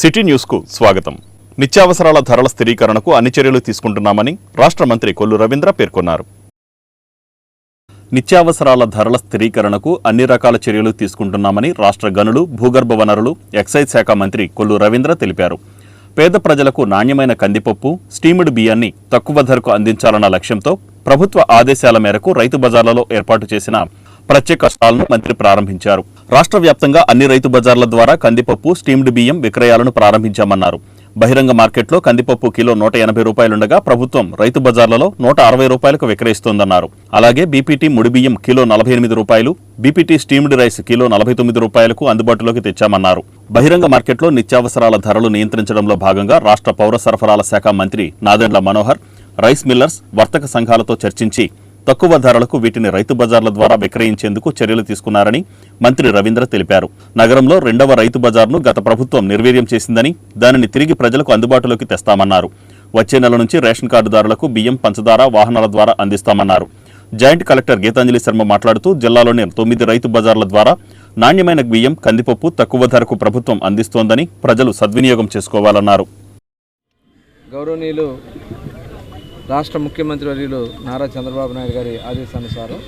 City news కు స్వాగతం. నిత్యావసరాల ధరల స్థిరీకరణకు అన్ని చర్యలు తీసుకుంటున్నామని రాష్ట్ర మంత్రి కొల్లు రవీంద్ర పేర్కొన్నారు. నిత్యావసరాల ధరల స్థిరీకరణకు అన్ని రకాల చర్యలు తీసుకుంటున్నామని రాష్ట్ర గనులు, భూగర్భ వనరులు, ఎక్సైజ్ శాఖ మంత్రి కొల్లు రవీంద్ర తెలిపారు. పేద ప్రజలకు నాణ్యమైన కందిపప్పు, స్టీమ్డ్ బియ్యాన్ని తక్కువ ధరకు అందించాలన్న లక్ష్యంతో ప్రభుత్వ ఆదేశాల మేరకు రైతు బజార్లలో ఏర్పాటు చేసిన ప్రత్యేక స్టాల్ను మంత్రి ప్రారంభించారు. రాష్ట్ర వ్యాప్తంగా అన్ని రైతు బజార్ల ద్వారా కందిపప్పు, స్టీమ్డ్ బియ్యం విక్రయాలను ప్రారంభించామన్నారు. బహిరంగ మార్కెట్లో కందిపప్పు కిలో 180 రూపాయలుండగా ప్రభుత్వం రైతు బజార్లలో 160 రూపాయలకు విక్రయిస్తోందన్నారు. అలాగే బీపీటీ ముడి బియ్యం కిలో 48 రూపాయలు, బీపీటీ స్టీమ్డ్ రైస్ కిలో 49 రూపాయలకు అందుబాటులోకి తెచ్చామన్నారు. బహిరంగ మార్కెట్లో నిత్యావసరాల ధరలు నియంత్రించడంలో భాగంగా రాష్ట్ర పౌర సరఫరాల శాఖ మంత్రి నాదెండ్ల మనోహర్ రైస్ మిల్లర్స్, వర్తక సంఘాలతో చర్చించి తక్కువ ధరలకు వీటిని రైతు బజార్ల ద్వారా విక్రయించేందుకు చర్యలు తీసుకున్నారని మంత్రి రవీంద్ర తెలిపారు. నగరంలో 2వ రైతు బజార్ను గత ప్రభుత్వం నిర్వీర్యం చేసిందని, దానిని తిరిగి ప్రజలకు అందుబాటులోకి తెస్తామన్నారు. వచ్చే నెల నుంచి రేషన్ కార్డుదారులకు బియ్యం, పంచదార వాహనాల ద్వారా అందిస్తామన్నారు. జాయింట్ కలెక్టర్ గీతాంజలి శర్మ మాట్లాడుతూ జిల్లాలోని 9 రైతు బజార్ల ద్వారా నాణ్యమైన బియ్యం, కందిపప్పు తక్కువ ధరకు ప్రభుత్వం అందిస్తోందని ప్రజలు సద్వినియోగం చేసుకోవాలన్నారు. గౌరవనీయులు రాష్ట్ర ముఖ్యమంత్రి వర్యులు నారా చంద్రబాబు నాయుడు గారి ఆదేశానుసారం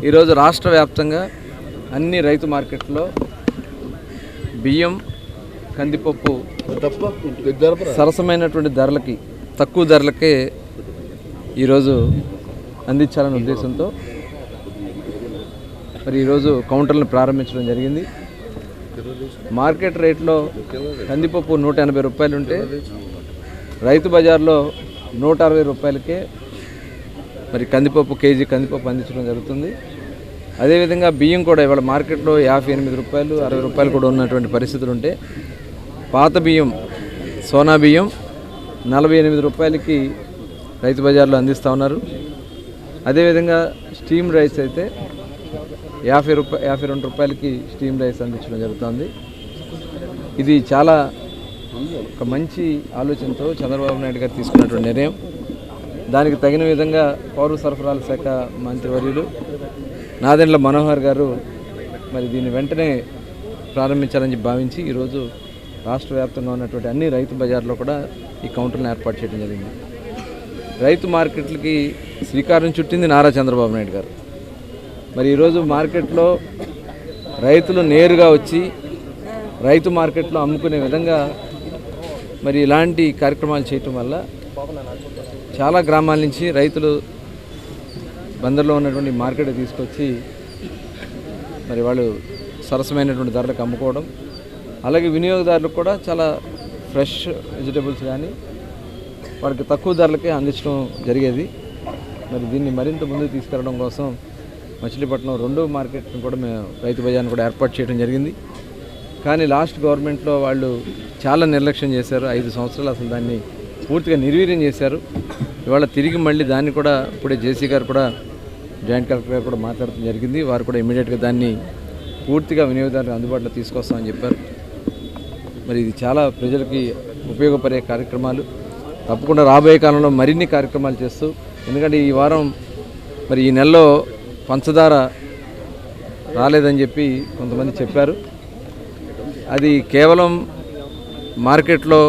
ఈరోజు రాష్ట్ర వ్యాప్తంగా అన్ని రైతు మార్కెట్లో బియ్యం, కందిపప్పు సరసమైనటువంటి ధరలకి, తక్కువ ధరలకే ఈరోజు అందించాలనే ఉద్దేశంతో మరి ఈరోజు కౌంటర్లను ప్రారంభించడం జరిగింది. మార్కెట్ రేట్లో కందిపప్పు 180 రూపాయలు ఉంటే రైతు బజార్లో 160 రూపాయలకే మరి కేజీ కందిపప్పు అందించడం జరుగుతుంది. అదేవిధంగా బియ్యం కూడా ఇవాళ మార్కెట్లో 58 రూపాయలు, 60 రూపాయలు కూడా ఉన్నటువంటి పరిస్థితులు ఉంటే పాత బియ్యం, సోనా బియ్యం 48 రూపాయలకి రైతు బజార్లో అందిస్తూ ఉన్నారు. అదేవిధంగా స్టీమ్ రైస్ అయితే 52 రూపాయలకి స్టీమ్ రైస్ అందించడం జరుగుతుంది. ఇది చాలా ఒక మంచి ఆలోచనతో చంద్రబాబు నాయుడు గారు తీసుకున్నటువంటి నిర్ణయం. దానికి తగిన విధంగా పౌర సరఫరాల శాఖ మంత్రివర్యులు నాదెండ్ల మనోహర్ గారు మరి దీన్ని వెంటనే ప్రారంభించాలని భావించి ఈరోజు రాష్ట్ర వ్యాప్తంగా ఉన్నటువంటి అన్ని రైతు బజార్లో కూడా ఈ కౌంటర్లను ఏర్పాటు చేయడం జరిగింది. రైతు మార్కెట్లకి శ్రీకారం చుట్టింది నారా చంద్రబాబు నాయుడు గారు. మరి ఈరోజు మార్కెట్లో రైతులు నేరుగా వచ్చి రైతు మార్కెట్లో అమ్ముకునే విధంగా మరి ఇలాంటి కార్యక్రమాలు చేయటం వల్ల చాలా గ్రామాల నుంచి రైతులు బందర్లో ఉన్నటువంటి మార్కెట్ తీసుకొచ్చి మరి వాళ్ళు సరసమైనటువంటి ధరలకు అమ్ముకోవడం, అలాగే వినియోగదారులకు కూడా చాలా ఫ్రెష్ వెజిటబుల్స్ కానీ వాళ్ళకి తక్కువ ధరలకే అందించడం జరిగేది. మరి దీన్ని మరింత ముందుకు తీసుకెళ్ళడం కోసం మచిలీపట్నం 2వ మార్కెట్ని కూడా మేము రైతు బజార్ని కూడా ఏర్పాటు చేయడం జరిగింది. కానీ లాస్ట్ గవర్నమెంట్లో వాళ్ళు చాలా నిర్లక్ష్యం చేశారు. 5 సంవత్సరాలు అసలు దాన్ని పూర్తిగా నిర్వీర్యం చేశారు. ఇవాళ తిరిగి మళ్ళీ దాన్ని కూడా ఇప్పుడే జేసీ గారు కూడా, జాయింట్ కలెక్టర్ గారు కూడా మాట్లాడటం జరిగింది. వారు కూడా ఇమీడియట్గా దాన్ని పూర్తిగా వినియోగదారులకు అందుబాటులో తీసుకొస్తామని చెప్పారు. మరి ఇది చాలా ప్రజలకి ఉపయోగపడే కార్యక్రమాలు. తప్పకుండా రాబోయే కాలంలో మరిన్ని కార్యక్రమాలు చేస్తూ, ఎందుకంటే ఈ వారం మరి ఈ నెలలో పంచదార రాలేదని చెప్పి కొంతమంది చెప్పారు. అది కేవలం మార్కెట్లో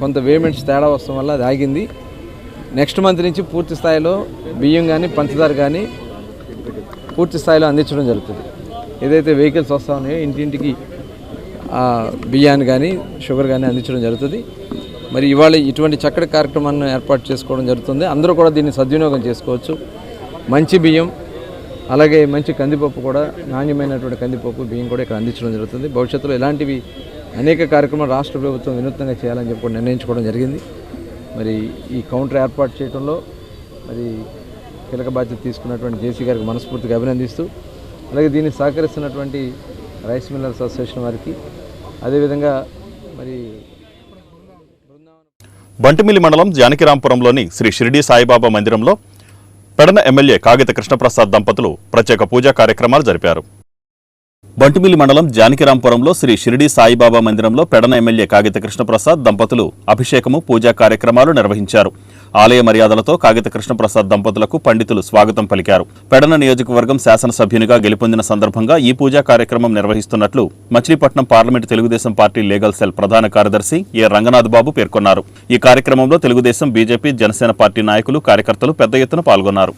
కొంత పేమెంట్స్ తేడా వస్తాం వల్ల అది ఆగింది. నెక్స్ట్ మంత్ నుంచి పూర్తి స్థాయిలో బియ్యం కానీ పంచదార కానీ పూర్తి స్థాయిలో అందించడం జరుగుతుంది. ఏదైతే వెహికల్స్ వస్తూ ఉన్నాయో ఇంటింటికి బియ్యాన్ని కానీ షుగర్ కానీ అందించడం జరుగుతుంది. మరి ఇవాళ ఇటువంటి చక్కటి కార్యక్రమాన్ని ఏర్పాటు చేసుకోవడం జరుగుతుంది. అందరూ కూడా దీన్ని సద్వినియోగం చేసుకోవచ్చు. మంచి బియ్యం, అలాగే మంచి కందిపప్పు కూడా, నాణ్యమైనటువంటి కందిపప్పు, బియ్యం కూడా ఇక్కడ అందించడం జరుగుతుంది. భవిష్యత్తులో ఇలాంటివి అనేక కార్యక్రమాలు రాష్ట్ర ప్రభుత్వం వినూత్నంగా చేయాలని చెప్పి నిర్ణయించుకోవడం జరిగింది. మరి ఈ కౌంటర్ ఏర్పాటు చేయడంలో మరి కీలక బాధ్యత తీసుకున్నటువంటి జేసీ గారికి మనస్ఫూర్తిగా అభినందిస్తూ, అలాగే దీన్ని సహకరిస్తున్నటువంటి రైస్ మిల్లర్స్ అసోసియేషన్ వారికి, అదేవిధంగా మరి బంటిమిల్లి మండలం జానకిరాంపురంలోని శ్రీ షిరిడి సాయిబాబా మందిరంలో పెడన ఎమ్మెల్యే కాగిత కృష్ణప్రసాద్ దంపతులు ప్రత్యేక పూజా కార్యక్రమాలు జరిపారు. బంటిమిల్లి మండలం జానకిరాంపురంలో శ్రీ షిరిడి సాయిబాబా మందిరంలో పెడన ఎమ్మెల్యే కాగిత కృష్ణప్రసాద్ దంపతులు అభిషేకము, పూజా కార్యక్రమాలు నిర్వహించారు. ఆలయ మర్యాదలతో కాగిత కృష్ణప్రసాద్ దంపతులకు పండితులు స్వాగతం పలికారు. పెడన నియోజకవర్గం శాసనసభ్యునిగా గెలుపొందిన సందర్భంగా ఈ పూజా కార్యక్రమం నిర్వహిస్తున్నట్లు Machilipatnam parliament Telugu Desam party legal cell ప్రధాన కార్యదర్శి ఏ రంగనాథ్ బాబు పేర్కొన్నారు. ఈ కార్యక్రమంలో తెలుగుదేశం, బీజేపీ, జనసేన పార్టీ నాయకులు, కార్యకర్తలు పెద్ద ఎత్తున పాల్గొన్నారు.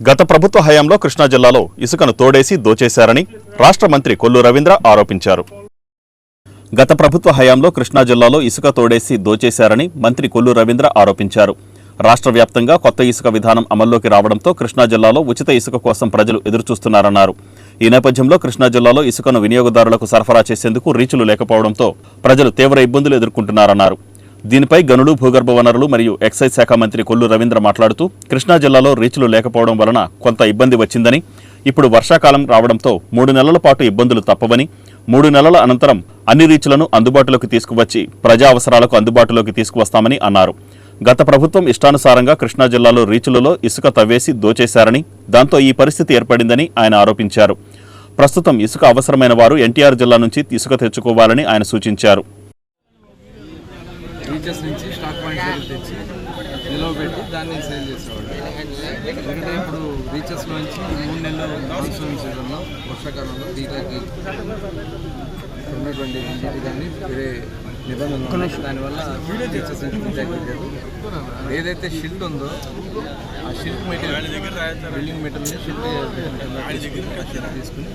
గత ప్రభుత్వ హయాంలో కృష్ణా జిల్లాలో ఇసుకను తోడేసి దోచేశారని రాష్ట్ర మంత్రి కొల్లు రవీంద్ర ఆరోపించారు. గత ప్రభుత్వ హయాంలో కృష్ణా జిల్లాలో ఇసుక తోడేసి దోచేశారని మంత్రి కొల్లు రవీంద్ర ఆరోపించారు. రాష్ట్ర వ్యాప్తంగా కొత్త ఇసుక విధానం అమల్లోకి రావడంతో కృష్ణా జిల్లాలో ఉచిత ఇసుక కోసం ప్రజలు ఎదురుచూస్తున్నారన్నారు. ఈ నేపథ్యంలో కృష్ణా జిల్లాలో ఇసుకను వినియోగదారులకు సరఫరా చేసేందుకు రీచులు లేకపోవడంతో ప్రజలు తీవ్ర ఇబ్బందులు ఎదుర్కొంటున్నారన్నారు. దీనిపై గనులు, భూగర్భ వనరులు మరియు ఎక్సైజ్ శాఖ మంత్రి కొల్లు రవీంద్ర మాట్లాడుతూ కృష్ణా జిల్లాలో రీచులు లేకపోవడం వలన కొంత ఇబ్బంది వచ్చిందని, ఇప్పుడు వర్షాకాలం రావడంతో 3 నెలల పాటు ఇబ్బందులు తప్పవని, 3 నెలల అనంతరం అన్ని రీచులను అందుబాటులోకి తీసుకువచ్చి ప్రజా అవసరాలకు అందుబాటులోకి తీసుకువస్తామని అన్నారు. గత ప్రభుత్వం ఇష్టానుసారంగా కృష్ణా జిల్లాలో రీచులలో ఇసుక తవ్వేసి దోచేశారని, దాంతో ఈ పరిస్థితి ఏర్పడిందని ఆయన ఆరోపించారు. ప్రస్తుతం ఇసుక అవసరమైన వారు ఎన్టీఆర్ జిల్లా నుంచి ఇసుక తెచ్చుకోవాలని ఆయన సూచించారు. రీచెస్ నుంచి స్టాక్ పాయింట్స్ తెచ్చి నిల్వ పెట్టి దాన్ని సేల్ చేసేవాళ్ళు. ఎందుకంటే ఇప్పుడు రీచెస్లో నుంచి 3 నెలలు మాన్సూన్ సీజన్లో వర్షాకాలంలో దీనికి ఉన్నటువంటి విజిట్ కానీ వేరే నిబంధనలు ఉన్నాయి. దానివల్ల రీచెస్ నుంచి విజిట్ లేదు. ఏదైతే షిల్ట్ ఉందో ఆ షిల్ట్ మెటీరియల్, బిల్డింగ్ మెటీరియల్ని షిల్ట్ తీసుకుని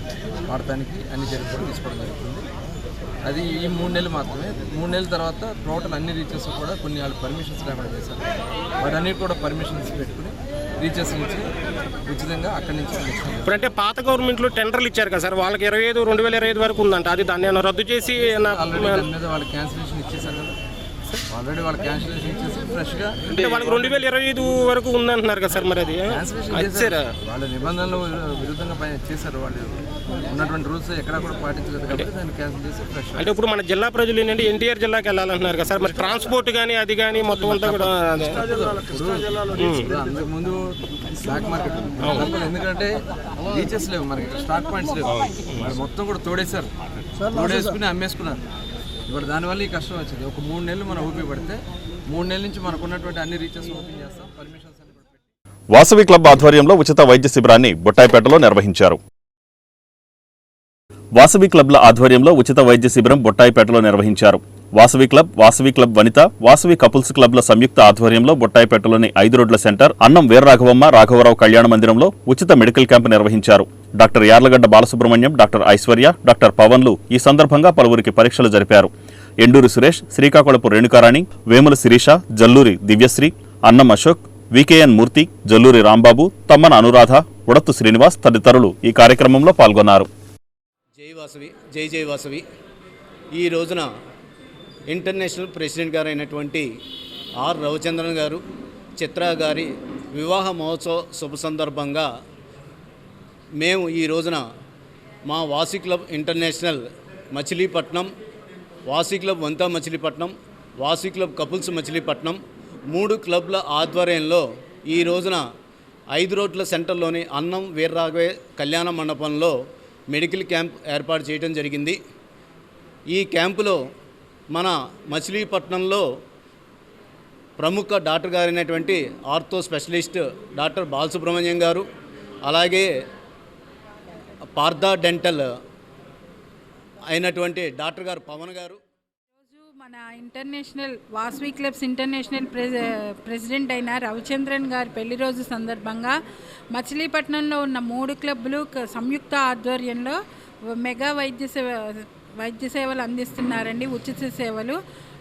వాడటానికి అన్ని జరుగుతుంది తీసుకోవడం జరుగుతుంది. అది ఈ 3 నెలలు మాత్రమే. 3 నెలల తర్వాత టోటల్ అన్ని రీచెస్ కూడా కొన్ని వాళ్ళు పర్మిషన్స్ లేకుండా చేశారు. వాటన్నిటి కూడా పర్మిషన్స్ పెట్టుకుని రీచెస్ నుంచి ఉచితంగా అక్కడి నుంచి ఇప్పుడు అంటే పాత గవర్నమెంట్లో టెండర్లు ఇచ్చారు కదా సార్, వాళ్ళకి 2025 వరకు ఉందంట. అది దాన్ని రద్దు చేసి దాని మీద వాళ్ళు క్యాన్సిలేషన్ ఇచ్చేసారు కదా. ఆల్రెడీ వాళ్ళు క్యాన్సిలేషన్ ఇచ్చేసి ఫ్రెష్గా అంటే వాళ్ళకి 2025 వరకు ఉందంటున్నారు కదా సార్. మరి అది వాళ్ళ నిబంధనలు విరుద్ధంగా చేశారు. వాళ్ళు ఉన్నటువంటి రూల్స్ ఎక్కడ కూడా పాటించలేదు కాబట్టి దాన్ని క్యాన్సిల్ చేసి ఫ్రెష్. అంటే ఇప్పుడు మన జిల్లా ప్రజలు ఏంటంటే ఎన్టీఆర్ జిల్లాకి వెళ్ళాలంటున్నారు కదా సార్. మరి ట్రాన్స్పోర్ట్ కానీ అది కానీ మొత్తం అంతా కూడా అంతకుముందు స్టాక్ మార్కెట్ ఎందుకంటే రీచెస్ లేవు, మనకి స్టాక్ పాయింట్స్ లేవు. వాళ్ళు మొత్తం కూడా తోడేసుకుని అమ్మేసుకున్నారు. ఇప్పుడు దానివల్ల ఈ కష్టం వచ్చింది. ఒక 3 నెలలు మనం ఓపీ పడితే 3 నెలల నుంచి మనకు ఉన్నటువంటి అన్ని రీచెస్ ఓపెన్ చేస్తాం. పర్మిషన్స్ అన్ని కూడా పెట్టి వాసవి క్లబ్ ఆధ్వర్యంలో ఉచిత వైద్య శిబిరాన్ని బొట్టాయిపేటలో నిర్వహించారు. వాసవి క్లబ్ల ఆధ్వర్యంలో ఉచిత వైద్య శిబిరం బొట్టాయిపేటలో నిర్వహించారు. వాసవి క్లబ్ వనిత, వాసవి కపుల్స్ క్లబ్ల సంయుక్త ఆధ్వర్యంలో బొట్టాయిపేటలోని 5 రోడ్ల సెంటర్ అన్నం వీరరాఘవమ్మ రాఘవరావు కళ్యాణ మందిరంలో ఉచిత మెడికల్ క్యాంపు నిర్వహించారు. Doctor Yarlagadda Balasubrahmanyam, doctor Aishwarya, doctor పవన్లు ఈ సందర్భంగా పలువురికి పరీక్షలు జరిపారు. ఎండూరు సురేష్, శ్రీకాకుళపు రేణుకారాణి, వేముల శిరీష, జల్లూరి దివ్యశ్రీ, అన్నం అశోక్, వికేఎన్ మూర్తి, జల్లూరి రాంబాబు, తమ్మన అనురాధ, ఉడత్తు శ్రీనివాస్ తదితరులు ఈ కార్యక్రమంలో పాల్గొన్నారు. జై వాసవి ఈ రోజున ఇంటర్నేషనల్ ప్రెసిడెంట్ గారు అయినటువంటి ఆర్ రవిచంద్రన్ గారు, చిత్ర గారి వివాహ మహోత్సవ శుభ సందర్భంగా మేము ఈ రోజున మా Vasavi club international Machilipatnam, Vasavi club వంతా మచిలీపట్నం, వాసవి క్లబ్ కపుల్స్ మచిలీపట్నం 3 క్లబ్ల ఆధ్వర్యంలో ఈ రోజున 5 రోడ్ల సెంటర్లోని అన్నం వీరరాఘవ కళ్యాణ మండపంలో మెడికల్ క్యాంప్ ఏర్పాటు చేయడం జరిగింది. ఈ క్యాంపులో మన మచిలీపట్నంలో ప్రముఖ డాక్టర్ గారైనటువంటి ortho specialist doctor Balasubrahmanyam garu, అలాగే పార్థా డెంటల్ అయినటువంటి డాక్టర్ గారు పవన్ గారు. మన international Vasavi clubs international president అయిన రవిచంద్రన్ గారి పెళ్లి రోజు సందర్భంగా మచిలీపట్నంలో ఉన్న 3 క్లబ్లు సంయుక్త ఆధ్వర్యంలో మెగా వైద్య సేవలు అందిస్తున్నారండి, ఉచిత సేవలు.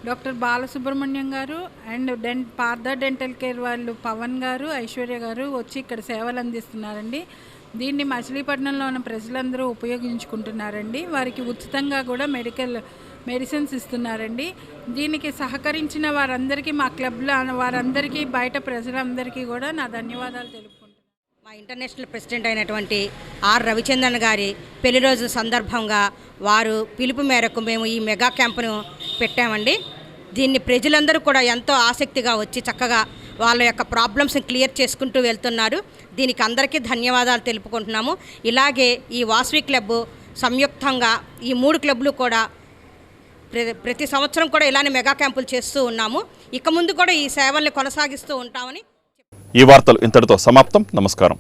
డాక్టర్ బాలసుబ్రహ్మణ్యం గారు అండ్ పార్థ డెంటల్ కేర్ వాళ్ళు పవన్ గారు, ఐశ్వర్య గారు వచ్చి ఇక్కడ సేవలు అందిస్తున్నారండి. దీన్ని మచిలీపట్నంలో ఉన్న ప్రజలందరూ ఉపయోగించుకుంటున్నారండి. వారికి ఉచితంగా కూడా మెడిసిన్స్ ఇస్తున్నారండి. దీనికి సహకరించిన వారందరికీ, మా క్లబ్లో వారందరికీ, బయట ప్రజలందరికీ కూడా నా ధన్యవాదాలు తెలుపుకుంటున్నాను. మా ఇంటర్నేషనల్ ప్రెసిడెంట్ అయినటువంటి ఆర్ రవిచంద్రన్ గారి పెళ్లి రోజు సందర్భంగా వారు పిలుపు మేరకు మేము ఈ మెగా క్యాంపును పెట్టామండి. దీన్ని ప్రజలందరూ కూడా ఎంతో ఆసక్తిగా వచ్చి చక్కగా వాళ్ళ యొక్క ప్రాబ్లమ్స్ని క్లియర్ చేసుకుంటూ వెళ్తున్నారు. దీనికి అందరికీ ధన్యవాదాలు తెలుపుకుంటున్నాము. ఇలాగే ఈ వాసవి క్లబ్ సంయుక్తంగా ఈ 3 క్లబ్లు కూడా ప్రతి సంవత్సరం కూడా ఇలానే మెగా క్యాంపులు చేస్తూ ఉన్నాము. ఇక ముందు కూడా ఈ సేవల్ని కొనసాగిస్తూ ఉంటామని. ఈ వార్తలు ఇంతటితో సమాప్తం. నమస్కారం.